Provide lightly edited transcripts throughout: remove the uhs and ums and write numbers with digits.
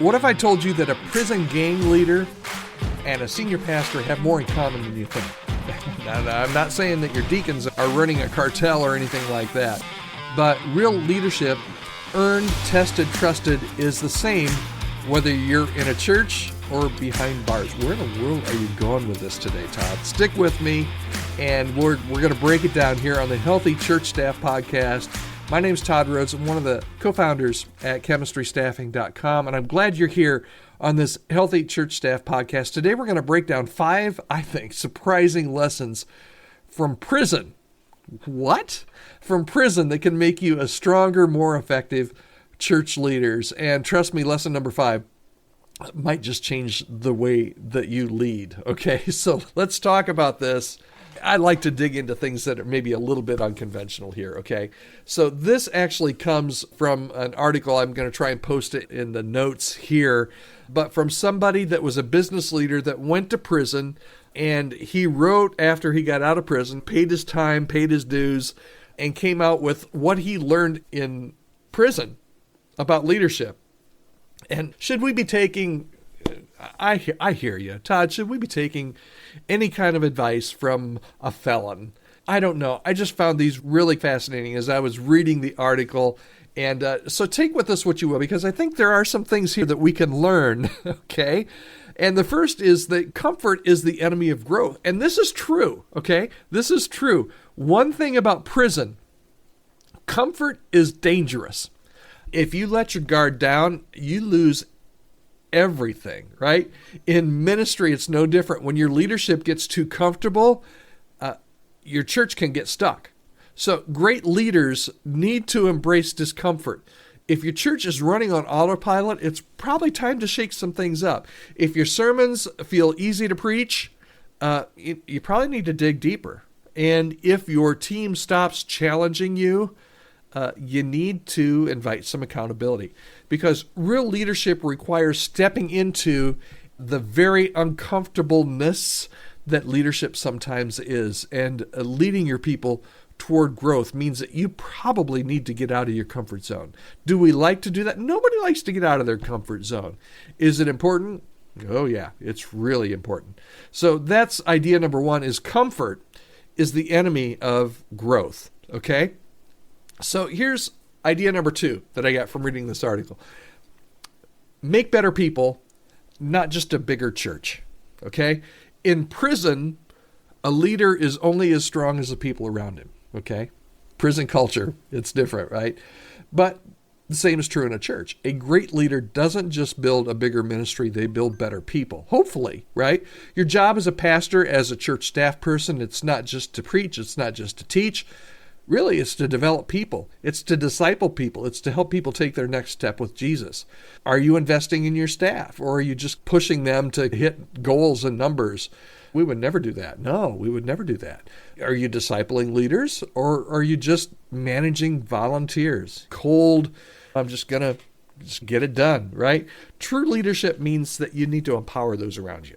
What if I told you that a prison gang leader and a senior pastor have more in common than you think? Now, I'm not saying that your deacons are running a cartel or anything like that, but real leadership, earned, tested, trusted, is the same whether you're in a church or behind bars. Where in the world are you going with this today, Todd? Stick with me, and we're going to break it down here on the Healthy Church Staff Podcast. My name's Todd Rhodes. I'm one of the co-founders at chemistrystaffingcom, and I'm glad you're here on this Healthy Church Staff Podcast. Today we're going to break down 5, I think, surprising lessons from prison. What? From prison that can make you a stronger, more effective church leaders. And trust me, lesson number 5 might just change the way that you lead. Okay, so let's talk about this. I like to dig into things that are maybe a little bit unconventional here, okay? So this actually comes from an article. I'm going to try and post it in the notes here, but from somebody that was a business leader that went to prison, and he wrote after he got out of prison, paid his time, paid his dues, and came out with what he learned in prison about leadership. And should we be taking, I hear you, Todd, should we be taking any kind of advice from a felon? I don't know. I just found these really fascinating as I was reading the article. And so take with us what you will, because I think there are some things here that we can learn, okay? And the first is that comfort is the enemy of growth. And this is true, okay? This is true. One thing about prison, comfort is dangerous. If you let your guard down, you lose everything, right? In ministry, it's no different. When your leadership gets too comfortable, your church can get stuck. So great leaders need to embrace discomfort. If your church is running on autopilot, it's probably time to shake some things up. If your sermons feel easy to preach, you probably need to dig deeper. And if your team stops challenging you, you need to invite some accountability, because real leadership requires stepping into the very uncomfortableness that leadership sometimes is, and leading your people toward growth means that you probably need to get out of your comfort zone. Do we like to do that? Nobody likes to get out of their comfort zone. Is it important? Oh yeah, it's really important. So that's idea number 1, is comfort is the enemy of growth, okay? So here's idea number 2 that I got from reading this article. Make better people, not just a bigger church, okay? In prison, a leader is only as strong as the people around him, okay? Prison culture, it's different, right? But the same is true in a church. A great leader doesn't just build a bigger ministry, they build better people, hopefully, right? Your job as a pastor, as a church staff person, it's not just to preach, it's not just to teach. Really, it's to develop people. It's to disciple people. It's to help people take their next step with Jesus. Are you investing in your staff, or are you just pushing them to hit goals and numbers? We would never do that. No, we would never do that. Are you discipling leaders, or are you just managing volunteers? Cold, I'm just going to get it done, right? True leadership means that you need to empower those around you.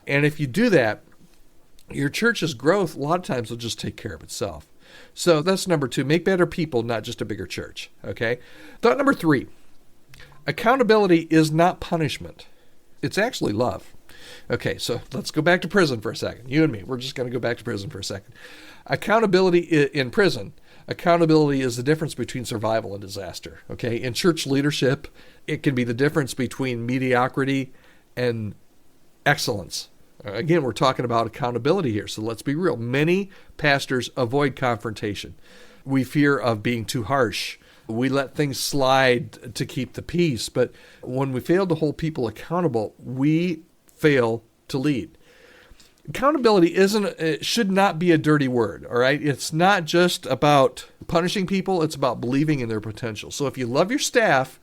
And if you do that, your church's growth a lot of times will just take care of itself. So that's number 2. Make better people, not just a bigger church, okay? Thought number 3, accountability is not punishment. It's actually love. Okay, so let's go back to prison for a second. You and me, we're just going to go back to prison for a second. Accountability in prison, accountability is the difference between survival and disaster, okay? In church leadership, it can be the difference between mediocrity and excellence. Again, we're talking about accountability here, so let's be real. Many pastors avoid confrontation. We fear of being too harsh. We let things slide to keep the peace, but when we fail to hold people accountable, we fail to lead. Accountability it should not be a dirty word, all right? It's not just about punishing people, it's about believing in their potential. So if you love your staff,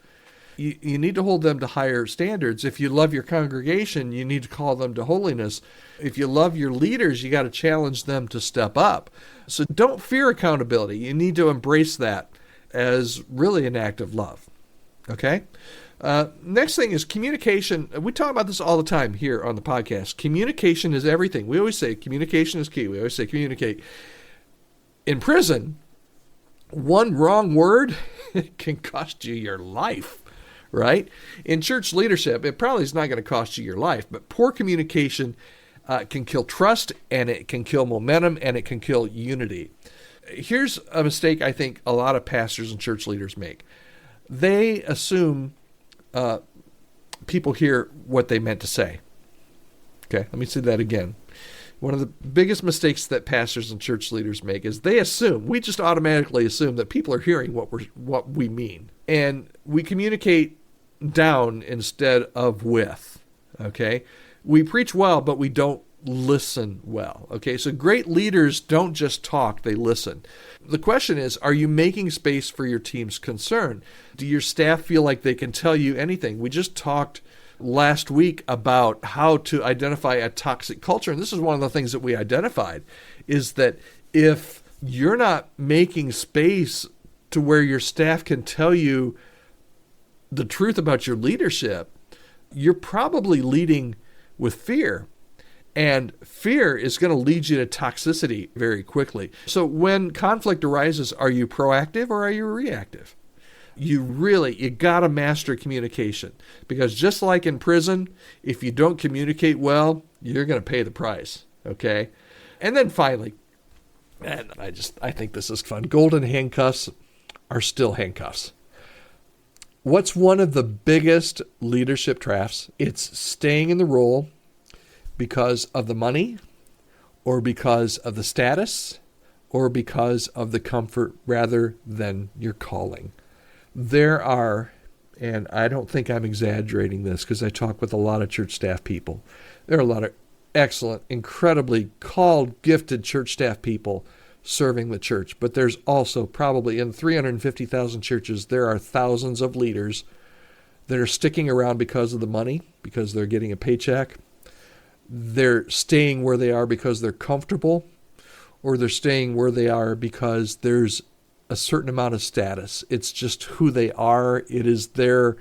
you need to hold them to higher standards. If you love your congregation, you need to call them to holiness. If you love your leaders, you got to challenge them to step up. So don't fear accountability. You need to embrace that as really an act of love. Okay? Next thing is communication. We talk about this all the time here on the podcast. Communication is everything. We always say communication is key. We always say communicate. In prison, one wrong word can cost you your life. right? In church leadership, it probably is not going to cost you your life, but poor communication can kill trust, and it can kill momentum, and it can kill unity. Here's a mistake I think a lot of pastors and church leaders make. They assume people hear what they meant to say. Okay, let me say that again. One of the biggest mistakes that pastors and church leaders make is we just automatically assume that people are hearing what we mean. And we communicate down instead of with, okay? We preach well, but we don't listen well, okay? So great leaders don't just talk, they listen. The question is, are you making space for your team's concern? Do your staff feel like they can tell you anything? We just talked last week about how to identify a toxic culture. And this is one of the things that we identified, is that if you're not making space to where your staff can tell you the truth about your leadership, you're probably leading with fear. And fear is going to lead you to toxicity very quickly. So when conflict arises, are you proactive or are you reactive? You got to master communication, because just like in prison, if you don't communicate well, you're going to pay the price, okay? And then finally, and I think this is fun, golden handcuffs are still handcuffs. What's one of the biggest leadership traps? It's staying in the role because of the money, or because of the status, or because of the comfort rather than your calling. There are, and I don't think I'm exaggerating this because I talk with a lot of church staff people, there are a lot of excellent, incredibly called, gifted church staff people serving the church. But there's also probably in 350,000 churches, there are thousands of leaders that are sticking around because of the money, because they're getting a paycheck. They're staying where they are because they're comfortable, or they're staying where they are because there's a certain amount of status. It's just who they are. It is their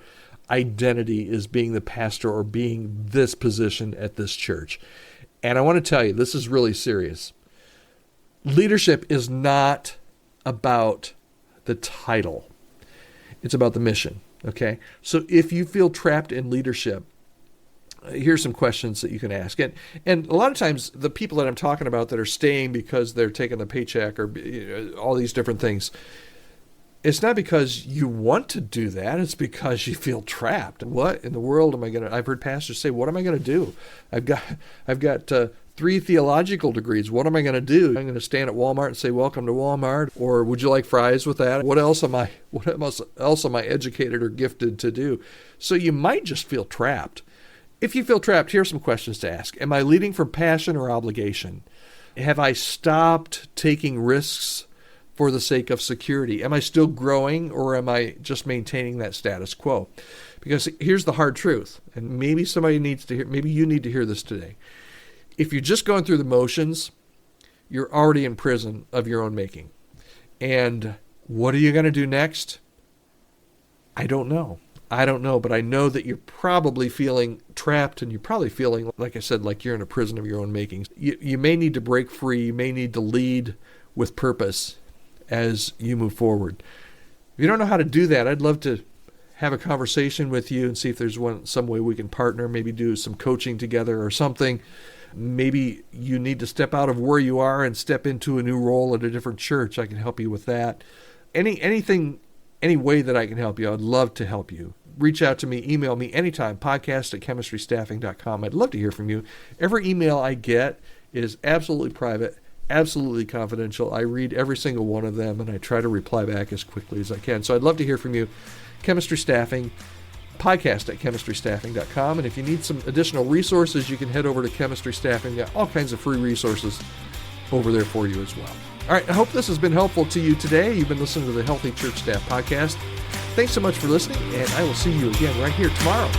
identity as being the pastor or being this position at this church. And I want to tell you, this is really serious. Leadership is not about the title. It's about the mission, okay? So if you feel trapped in leadership, here's some questions that you can ask. And a lot of times the people that I'm talking about that are staying because they're taking the paycheck or all these different things, it's not because you want to do that. It's because you feel trapped. What in the world am I going to, I've heard pastors say, what am I going to do? I've got 3 theological degrees. What am I going to do? I'm going to stand at Walmart and say, welcome to Walmart. Or would you like fries with that? What else am I educated or gifted to do? So you might just feel trapped. If you feel trapped, here's some questions to ask. Am I leading from passion or obligation? Have I stopped taking risks for the sake of security? Am I still growing, or am I just maintaining that status quo? Because here's the hard truth, and maybe somebody needs to hear, maybe you need to hear this today. If you're just going through the motions, you're already in prison of your own making. And what are you going to do next? I don't know, but I know that you're probably feeling trapped, and you're probably feeling, like I said, like you're in a prison of your own making. You may need to break free. You may need to lead with purpose as you move forward. If you don't know how to do that, I'd love to have a conversation with you and see if there's some way we can partner, maybe do some coaching together or something. Maybe you need to step out of where you are and step into a new role at a different church. I can help you with that. Any way that I can help you, I'd love to help you. Reach out to me, email me anytime, podcast@chemistrystaffing.com. I'd love to hear from you. Every email I get is absolutely private, absolutely confidential. I read every single one of them, and I try to reply back as quickly as I can. So I'd love to hear from you. Chemistry Staffing, podcast@chemistrystaffing.com. And if you need some additional resources, you can head over to Chemistry Staffing. Got all kinds of free resources over there for you as well. All right, I hope this has been helpful to you today. You've been listening to the Healthy Church Staff Podcast. Thanks so much for listening, and I will see you again right here tomorrow.